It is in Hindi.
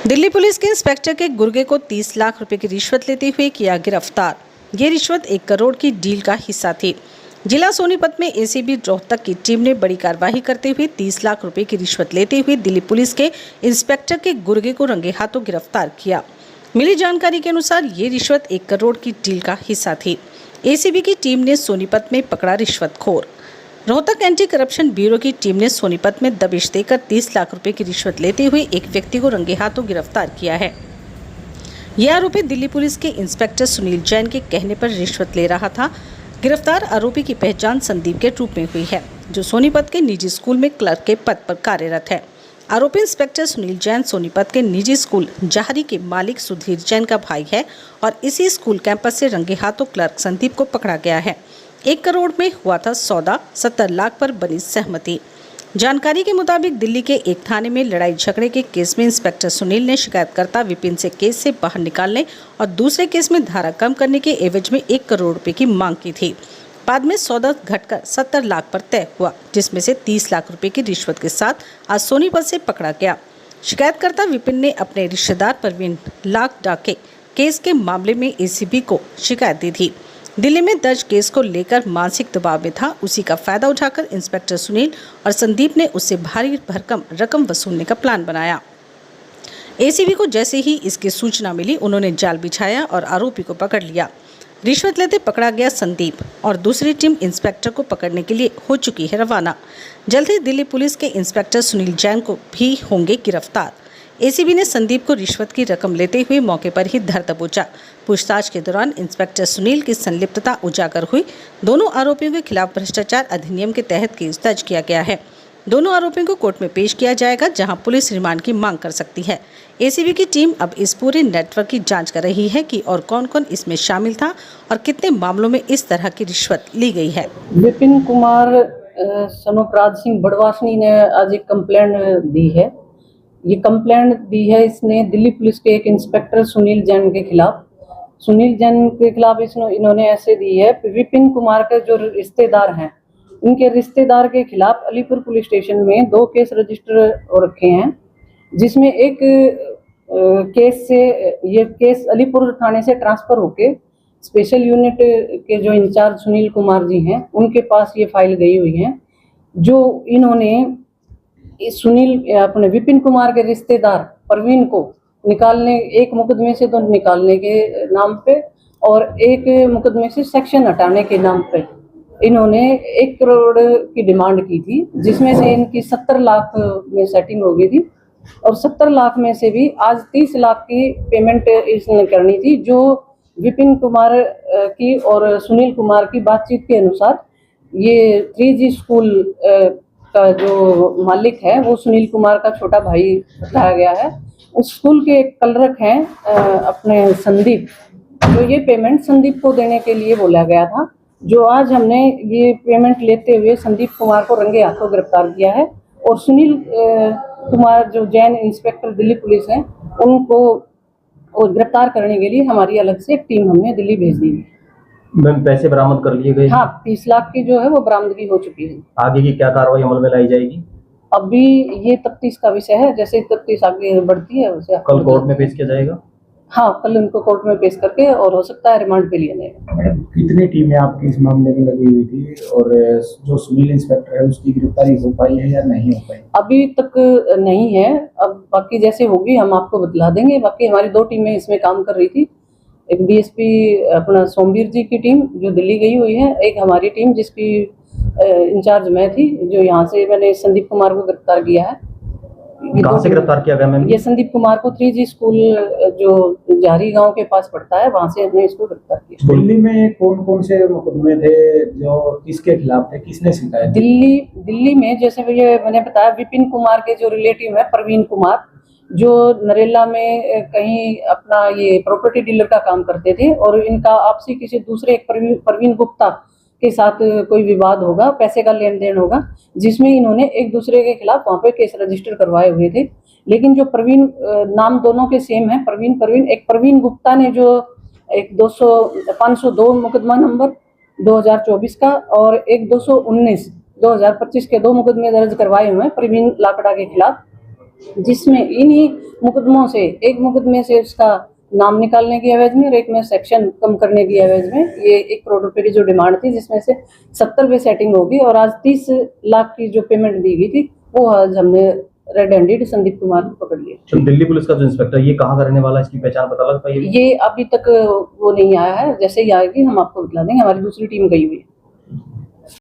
दिल्ली पुलिस के इंस्पेक्टर के गुर्गे को 30 लाख रुपए की रिश्वत लेते हुए किया गिरफ्तार। ये रिश्वत 1 करोड़ की डील का हिस्सा थी। जिला सोनीपत में एसीबी रोहतक की टीम ने बड़ी कार्रवाई करते हुए 30 लाख रुपए की रिश्वत लेते हुए दिल्ली पुलिस के इंस्पेक्टर के गुर्गे को रंगे हाथों गिरफ्तार किया। मिली जानकारी के अनुसार ये रिश्वत 1 करोड़ की डील का हिस्सा थी। एसीबी की टीम ने सोनीपत में पकड़ा रिश्वतखोर। रोहतक एंटी करप्शन ब्यूरो की टीम ने सोनीपत में दबिश देकर 30 लाख रुपए की रिश्वत लेते हुए एक व्यक्ति को रंगे हाथों गिरफ्तार किया है। यह आरोपी दिल्ली पुलिस के इंस्पेक्टर सुनील जैन के कहने पर रिश्वत ले रहा था। गिरफ्तार आरोपी की पहचान संदीप के रूप में हुई है, जो सोनीपत के निजी स्कूल में क्लर्क के पद पर कार्यरत है। आरोपी इंस्पेक्टर सुनील जैन सोनीपत के निजी स्कूल जहारी के मालिक सुधीर जैन का भाई है और इसी स्कूल कैंपस से रंगे हाथों क्लर्क संदीप को पकड़ा गया है। 1 करोड़ में हुआ था सौदा, 70 लाख पर बनी सहमति। जानकारी के मुताबिक दिल्ली के एक थाने में लड़ाई झगड़े के केस में इंस्पेक्टर सुनील ने शिकायतकर्ता विपिन से केस से बाहर निकालने और दूसरे केस में धारा कम करने के एवज में 1 करोड़ रुपए की मांग की थी। बाद में सौदा घटकर 70 लाख पर तय हुआ, जिसमें से 30 लाख रुपए की रिश्वत के साथ आज सोनीपत से पकड़ा गया। शिकायतकर्ता विपिन ने अपने रिश्तेदार परवीन लाख डाके केस के मामले में एसीबी को शिकायत दी थी। दिल्ली में दर्ज केस को लेकर मानसिक दबाव में था। उसी का फायदा उठाकर इंस्पेक्टर सुनील और संदीप ने उससे भारी भरकम रकम वसूलने का प्लान बनाया। एसीबी को जैसे ही इसकी सूचना मिली, उन्होंने जाल बिछाया और आरोपी को पकड़ लिया। रिश्वत लेते पकड़ा गया संदीप और दूसरी टीम इंस्पेक्टर को पकड़ने के लिए हो चुकी है रवाना। जल्द ही दिल्ली पुलिस के इंस्पेक्टर सुनील जैन को भी होंगे गिरफ्तार। एसीबी ने संदीप को रिश्वत की रकम लेते हुए मौके पर ही धर दबोचा। पूछताछ के दौरान इंस्पेक्टर सुनील की संलिप्तता उजागर हुई। दोनों आरोपियों के खिलाफ भ्रष्टाचार अधिनियम के तहत केस दर्ज किया गया है। दोनों आरोपियों को कोर्ट में पेश किया जाएगा, जहां पुलिस रिमांड की मांग कर सकती है। एसीबी की टीम अब इस पूरे नेटवर्क की जांच कर रही है कि और कौन कौन इसमें शामिल था और कितने मामलों में इस तरह की रिश्वत ली गई है। विपिन कुमार सनोपराज सिंह बड़वासनी ने आज एक कंप्लेंट दी है। ये कंप्लेंट दी है इसने दिल्ली पुलिस के एक इंस्पेक्टर सुनील जैन के खिलाफ। सुनील जैन के खिलाफ इन्होंने ऐसे दी है, विपिन कुमार के जो रिश्तेदार हैं, उनके रिश्तेदार के खिलाफ अलीपुर पुलिस स्टेशन में 2 केस रजिस्टर हो रखे हैं, जिसमें एक केस से ये केस अलीपुर थाने से ट्रांसफर होके स्पेशल यूनिट के जो इंचार्ज सुनील कुमार जी हैं, उनके पास ये फाइल गई हुई है। जो इन्होंने सुनील अपने विपिन कुमार के रिश्तेदार परवीन को निकालने, एक मुकदमे से तो निकालने के नाम पे और एक मुकदमे से सेक्शन हटाने के नाम पे इन्होंने 1 करोड़ की डिमांड की थी, जिसमें से इनकी 70 लाख में सेटिंग हो गई थी और 70 लाख में से भी आज 30 लाख की पेमेंट इसने करनी थी। जो विपिन कुमार की और सुनील कुमार की बातचीत के अनुसार ये 3G स्कूल का जो मालिक है वो सुनील कुमार का छोटा भाई बताया गया है। उस स्कूल के एक क्लर्क हैं अपने संदीप, जो ये पेमेंट संदीप को देने के लिए बोला गया था। जो आज हमने ये पेमेंट लेते हुए संदीप कुमार को रंगे हाथों गिरफ्तार किया है और सुनील कुमार जो जैन इंस्पेक्टर दिल्ली पुलिस है, उनको गिरफ्तार करने के लिए हमारी अलग से एक टीम हमने दिल्ली भेज दी है। मैम, पैसे बरामद कर लिए गए? हाँ, 30 लाख की जो है वो बरामदगी हो चुकी है। आगे की क्या कार्रवाई अमल में लाई जाएगी? अभी ये तफ्तीश का विषय है, जैसे तफ्तीश आगे बढ़ती है वैसे कल कोर्ट में पेश किया जाएगा। हाँ, कल उनको कोर्ट में पेश करके और हो सकता है रिमांड पे लिया जाएगा। मैडम, कितनी टीमें आपकी इस मामले में लगी हुई थी और जो सुनील इंस्पेक्टर है उसकी गिरफ्तारी हो पाई है या नहीं हो पाई? अभी तक नहीं है, अब बाकी जैसे होगी हम आपको बतला देंगे। बाकी हमारी 2 टीमें इसमें काम कर रही थी, एक डीएसपी अपना सोमवीर जी की टीम जो दिल्ली गई हुई है, एक हमारी टीम जिसकी इंचार्ज मैं थी, जो यहाँ से मैंने संदीप कुमार को गिरफ्तार किया है। कहाँ से गिरफ्तार किया गया मैम? ये संदीप कुमार को 3G स्कूल जो जहारी गांव के पास पड़ता है, वहां से हमने इसको गिरफ्तार किया। दिल्ली में कौन कौन से मुकदमे थे जो किसके खिलाफ थे, किसने शिकायत? दिल्ली में जैसे ये मैंने बताया, विपिन कुमार के जो रिलेटिव है परवीन कुमार, जो नरेला में कहीं अपना ये प्रॉपर्टी डीलर का काम करते थे और इनका आपसी किसी दूसरे एक परवीन गुप्ता के साथ कोई विवाद होगा, पैसे का लेन देन होगा, जिसमें इन्होंने एक दूसरे के खिलाफ वहां पे केस रजिस्टर करवाए हुए थे। लेकिन जो परवीन, नाम दोनों के सेम है, परवीन एक परवीन गुप्ता ने जो एक 502 मुकदमा नंबर 2024 का और एक 219 2025 के 2 मुकदमे दर्ज करवाए हुए हैं परवीन लाकड़ा के खिलाफ। जिसमें इन्हीं मुकदमों से, एक मुकदमे से उसका नाम निकालने की एवज में और एक में सेक्शन कम करने की एवज में ये 1 करोड़ रुपए की जो डिमांड थी, जिसमें से 70 पे सेटिंग होगी और आज 30 लाख की जो पेमेंट दी गई थी वो आज हमने रेड हैंडेड संदीप कुमार को पकड़ लिया। तो दिल्ली पुलिस का जो इंस्पेक्टर ये कहाँ का रहने वाला है, इसकी पहचान पता लग पाई है? ये अभी तक वो नहीं आया है, जैसे ही आएगी हम आपको बता देंगे। हमारी दूसरी टीम गई हुई है।